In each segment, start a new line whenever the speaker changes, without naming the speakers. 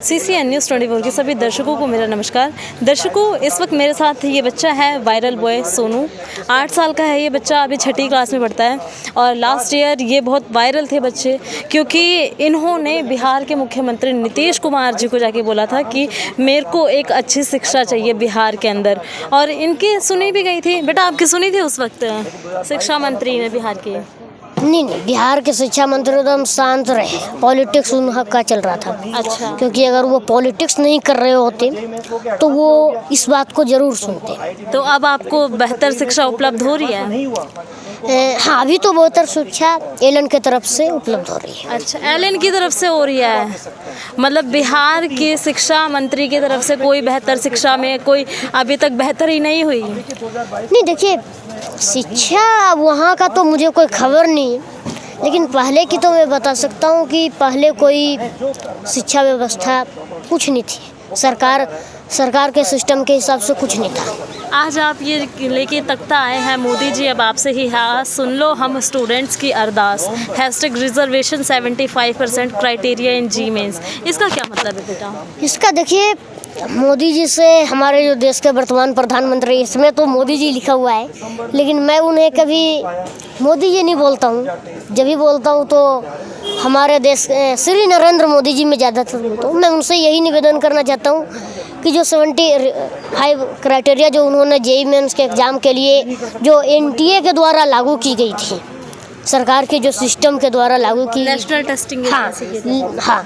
CCN news 24 के सभी दर्शकों को मेरा नमस्कार। दर्शकों, इस वक्त मेरे साथ ये बच्चा है वायरल बॉय सोनू। 8 साल का है ये बच्चा, अभी छठी क्लास में पढ़ता है और लास्ट ईयर ये बहुत वायरल थे बच्चे, क्योंकि इन्होंने बिहार के मुख्यमंत्री नीतीश कुमार जी को जाके बोला था कि मेरे को एक अच्छी शिक्षा चाहिए बिहार के अंदर, और इनकी सुनी भी गई थी। बेटा, आपकी सुनी थी उस वक्त शिक्षा मंत्री ने बिहार के?
नहीं, बिहार के शिक्षा मंत्री एकदम शांत रहे। पॉलिटिक्स उनका चल रहा था।
अच्छा।
क्योंकि अगर वो पॉलिटिक्स नहीं कर रहे होते तो वो इस बात को जरूर सुनते।
तो अब आपको बेहतर शिक्षा उपलब्ध हो रही है?
हाँ, अभी तो बेहतर शिक्षा एलन की तरफ से उपलब्ध हो रही है।
अच्छा, एलन की तरफ से हो रही है, मतलब बिहार के शिक्षा मंत्री की तरफ से कोई बेहतर शिक्षा में कोई अभी तक बेहतर ही नहीं हुई?
नहीं, देखिए, शिक्षा वहाँ का तो मुझे कोई खबर नहीं, लेकिन पहले की तो मैं बता सकता हूँ कि पहले कोई शिक्षा व्यवस्था कुछ नहीं थी। सरकार के सिस्टम के हिसाब से कुछ नहीं था।
आज आप ये लेके तख्ता आए हैं, मोदी जी अब आपसे ही है, सुन लो हम स्टूडेंट्स की अरदास, #रिजर्वेशन 75% क्राइटेरिया इन जी मेंस। इसका क्या मतलब है बेटा?
इसका देखिए, मोदी जी से हमारे जो देश के वर्तमान प्रधानमंत्री, इसमें तो मोदी जी लिखा हुआ है, लेकिन मैं उन्हें कभी मोदी जी नहीं बोलता हूँ। जब भी बोलता हूँ तो हमारे देश श्री नरेंद्र मोदी जी में ज़्यादातर बोलता हूँ। मैं उनसे यही निवेदन करना चाहता हूँ कि जो 75 क्राइटेरिया जो उन्होंने जेईई मेंस के एग्ज़ाम के लिए जो NTA के द्वारा लागू की गई थी, सरकार के जो सिस्टम के द्वारा लागू की,
नेशनल टेस्टिंग।
हाँ,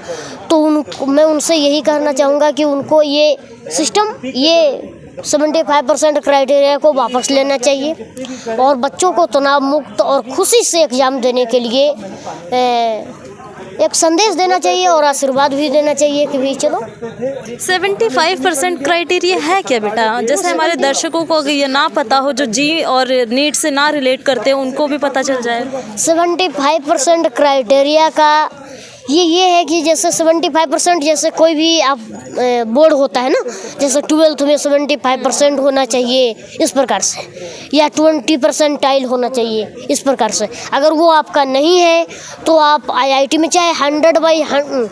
तो मैं उनसे यही कहना चाहूँगा कि उनको ये सिस्टम, ये 75% क्राइटेरिया को वापस लेना चाहिए और बच्चों को तनाव मुक्त और खुशी से एग्ज़ाम देने के लिए एक संदेश देना चाहिए और आशीर्वाद भी देना चाहिए कि भाई चलो।
75% क्राइटेरिया है क्या बेटा? जैसे हमारे दर्शकों को अगर ये ना पता हो, जो जी और नीट से ना रिलेट करते हैं, उनको भी पता चल जाए।
75% क्राइटेरिया का ये है कि जैसे 75% जैसे कोई भी आप बोर्ड होता है ना, जैसे 12th में 75% होना चाहिए इस प्रकार से, या 20% होना चाहिए इस प्रकार से। अगर वो आपका नहीं है तो आप IIT में चाहे 100/100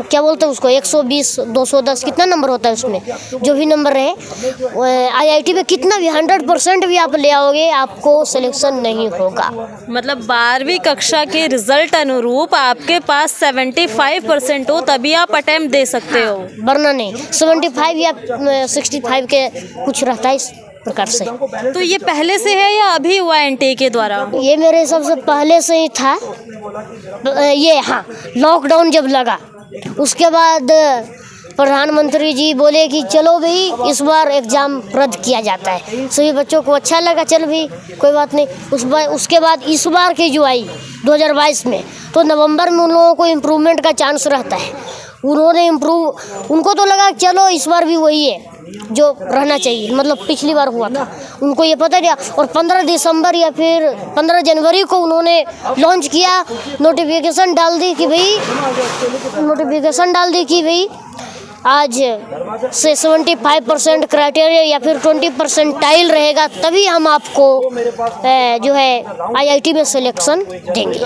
क्या बोलते हैं उसको, 120, 210 कितना नंबर होता है उसमें, जो भी नंबर है IIT में कितना भी 100% भी आप ले आओगे, आपको सिलेक्शन नहीं होगा।
मतलब 12वीं कक्षा के रिजल्ट अनुरूप आपके पास 75% हो तभी आप अटेम्प्ट दे सकते हो,
वरना नहीं। 75 या 65 के कुछ रहता है इस प्रकार से।
तो ये पहले से है या अभी हुआ NTA के द्वारा?
ये मेरे हिसाब से पहले से ही था। ये हाँ, लॉकडाउन जब लगा उसके बाद प्रधानमंत्री जी बोले कि चलो भाई इस बार एग्ज़ाम रद्द किया जाता है। सभी बच्चों को अच्छा लगा, चल भाई कोई बात नहीं। उसके बाद इस बार की जो आई 2022 में, तो नवंबर में उन लोगों को इम्प्रूवमेंट का चांस रहता है। उन्होंने उनको तो लगा चलो इस बार भी वही है जो रहना चाहिए, मतलब पिछली बार हुआ था, उनको ये पता नहीं। और 15 दिसंबर या फिर 15 जनवरी को उन्होंने लॉन्च किया, नोटिफिकेशन डाल दी कि भाई आज से 75% क्राइटेरिया या फिर 20% रहेगा, तभी हम आपको जो है IIT में सिलेक्शन देंगे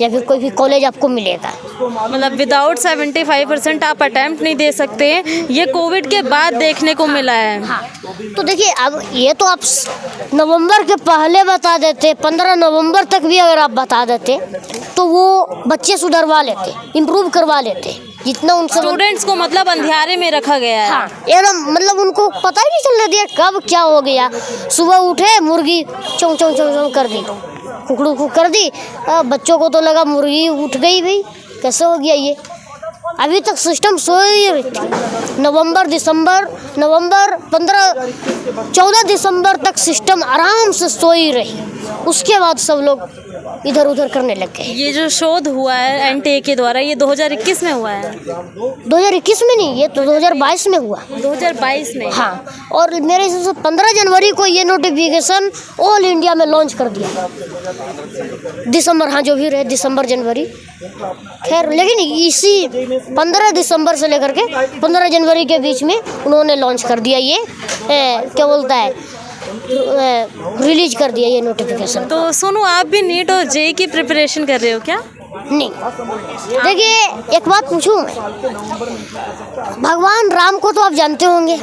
या फिर कोई भी कॉलेज आपको मिलेगा।
मतलब विदाउट 75% आप अटेम्प्ट नहीं दे सकते। ये कोविड के बाद देखने को मिला है।
हाँ, तो देखिए, अब ये तो आप नवंबर के पहले बता देते, 15 नवंबर तक भी अगर आप बता देते तो वो बच्चे सुधरवा लेते, इम्प्रूव करवा लेते जितना उनसे।
स्टूडेंट्स को मतलब अंधियारे में रखा गया है।
हाँ, एकदम, मतलब उनको पता ही नहीं चलने दिया कब क्या हो गया। सुबह उठे, मुर्गी चौं चौं चौं चौं कर दी, कुकड़ू कर दी। बच्चों को तो लगा मुर्गी उठ गई, भाई कैसे हो गया ये। अभी तक सिस्टम सोई रही थी। नवंबर 14 दिसंबर तक सिस्टम आराम से सोई रही। उसके बाद सब लोग इधर उधर करने लग गए।
ये जो शोध हुआ है NTA के द्वारा, ये 2021 में हुआ है?
2021 में नहीं, ये तो 2022 में हुआ।
2022 में?
हाँ, और मेरे हिसाब से 15 जनवरी को ये नोटिफिकेशन ऑल इंडिया में लॉन्च कर दिया। दिसंबर, हाँ जो भी रहे, दिसंबर जनवरी, खैर, लेकिन इसी 15 दिसंबर से लेकर के 15 जनवरी के बीच में उन्होंने लॉन्च कर दिया। ये क्या बोलता है, रिलीज कर दिया ये नोटिफिकेशन।
तो सोनू, आप भी नीट और जेईई की प्रिपरेशन कर रहे हो क्या?
नहीं। देखिए एक बात पूछूं मैं, भगवान राम को तो आप जानते होंगे,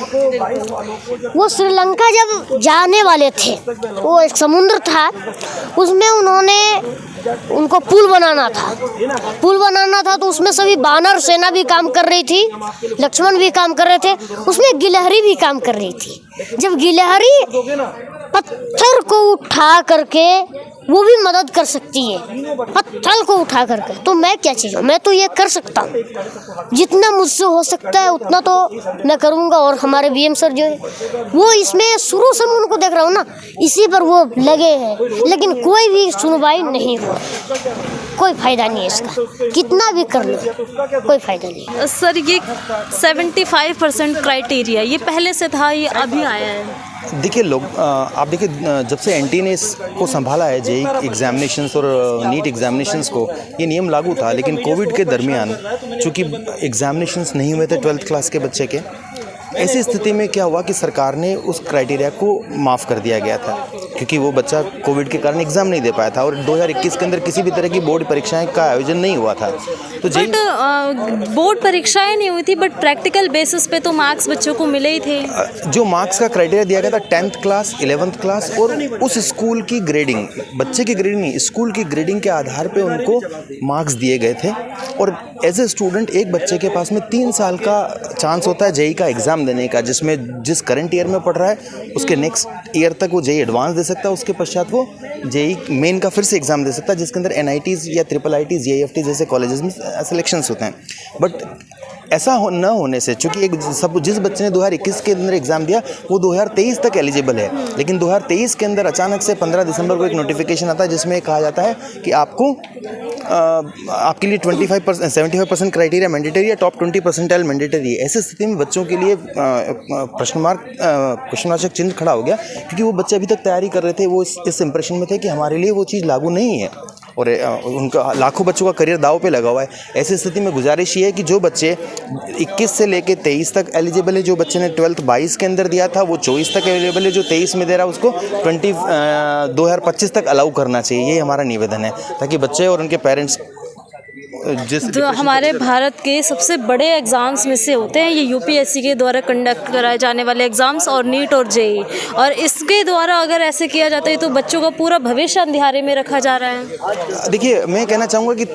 वो श्रीलंका जब जाने वाले थे, वो एक समुद्र था, उसमें उनको पुल बनाना था तो उसमें सभी वानर सेना भी काम कर रही थी, लक्ष्मण भी काम कर रहे थे, उसमें गिलहरी भी काम कर रही थी। जब गिलहरी पत्थर को उठा करके, वो भी मदद कर सकती है पत्थर को उठा करके, तो मैं क्या चीज़ हूँ, मैं तो ये कर सकता हूँ। जितना मुझसे हो सकता है उतना तो मैं करूँगा। और हमारे बीएम सर जो है, वो इसमें शुरू से मैं उनको देख रहा हूँ ना, इसी पर वो लगे हैं, लेकिन कोई भी सुनवाई नहीं हुआ। कोई फ़ायदा नहीं है इसका, कितना भी कर लो कोई फ़ायदा नहीं।
सर ये 75% क्राइटेरिया ये पहले से था, ये अभी आया है?
देखिए आप देखिए, जब से एनटी ने इसको संभाला है, जेई एग्जामिनेशंस और नीट एग्जामिनेशंस को, ये नियम लागू था। लेकिन कोविड के दरमियान चूँकि एग्जामिनेशंस नहीं हुए थे 12th क्लास के बच्चे के, ऐसी स्थिति में क्या हुआ कि सरकार ने उस क्राइटेरिया को माफ़ कर दिया गया था, क्योंकि वो बच्चा कोविड के कारण एग्ज़ाम नहीं दे पाया था और 2021 के अंदर किसी भी तरह की बोर्ड परीक्षाएं का आयोजन नहीं हुआ था। तो
बट बोर्ड परीक्षाएं नहीं हुई थी, बट प्रैक्टिकल बेसिस पे तो मार्क्स बच्चों को मिले ही थे।
जो मार्क्स का क्राइटेरिया दिया गया था 10th क्लास, 11th क्लास और उस स्कूल की ग्रेडिंग, बच्चे की ग्रेडिंग नहीं, स्कूल की ग्रेडिंग के आधार पर उनको मार्क्स दिए गए थे। और एज ए स्टूडेंट एक बच्चे के पास में 3 साल का चांस होता है जेई का एग्ज़ाम देने का, जिसमें जिस करंट ईयर में पढ़ रहा है उसके नेक्स्ट ईयर तक वो जेई एडवांस दे सकता है, उसके पश्चात वो जेई मेन का फिर से एग्ज़ाम दे सकता है, जिसके अंदर NITs या IIITs, JEFT जैसे कॉलेजेस में सिलेक्शंस होते हैं। बट ऐसा न होने से, चूँकि जिस बच्चे ने 2021 के अंदर एग्ज़ाम दिया वो 2023 तक एलिजिबल है, लेकिन 2023 के अंदर अचानक से 15 दिसंबर को एक नोटिफिकेशन आता है जिसमें कहा जाता है कि आपको आपके लिए 75% क्राइटेरिया मैंडेटरी है, टॉप 20 परसेंटाइल मैंडेटरी है। ऐसी स्थिति में बच्चों के लिए क्वेश्चन मार्क चिन्ह खड़ा हो गया, क्योंकि वो बच्चे अभी तक तैयारी कर रहे थे, वो इस इंप्रेशन में थे कि हमारे लिए वो चीज़ लागू नहीं है और उनका लाखों बच्चों का करियर दाव पे लगा हुआ है। ऐसी स्थिति में गुजारिश ये है कि जो बच्चे 21 से लेके 23 तक एलिजिबल है, जो बच्चे ने 12th 22 के अंदर दिया था वो 24 तक एलिजिबल है, जो 23 में दे रहा है उसको 2025 तक अलाउ करना चाहिए। ये हमारा निवेदन है, ताकि बच्चे और उनके पेरेंट्स
जो हमारे भारत के सबसे बड़े एग्ज़ाम्स में से होते हैं, ये यूपीएससी के द्वारा कंडक्ट कराए जाने वाले एग्ज़ाम्स और नीट और जेई, और इसके द्वारा अगर ऐसे किया जाता है तो बच्चों का पूरा भविष्य अंधियारे में रखा जा रहा है।
देखिए मैं कहना चाहूँगा कि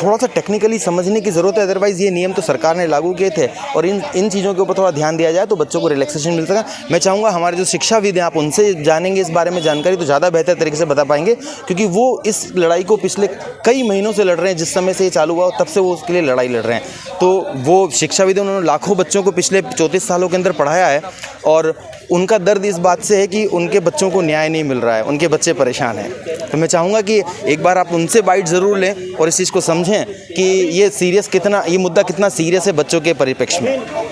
थोड़ा सा टेक्निकली समझने की ज़रूरत है, अदरवाइज़ ये नियम तो सरकार ने लागू किए थे और इन चीज़ों के ऊपर थोड़ा ध्यान दिया जाए तो बच्चों को रिलैक्सेशन मिल सका। मैं चाहूँगा हमारे जो शिक्षाविद हैं, आप उनसे जानेंगे इस बारे में जानकारी तो ज़्यादा बेहतर तरीके से बता पाएंगे, क्योंकि वो इस लड़ाई को पिछले कई महीनों से लड़ रहे हैं। जिस समय से ये चालू हुआ तब से वो उसके लिए लड़ाई लड़ रहे हैं। तो वो शिक्षाविद, उन्होंने लाखों बच्चों को पिछले 34 सालों के अंदर पढ़ाया है और उनका दर्द इस बात से है कि उनके बच्चों को न्याय नहीं मिल रहा है, उनके बच्चे परेशान हैं। तो मैं चाहूँगा कि एक बार आप उनसे बाइट ज़रूर लें और इस चीज़ को समझें कि ये मुद्दा कितना सीरियस है बच्चों के परिप्रेक्ष्य में।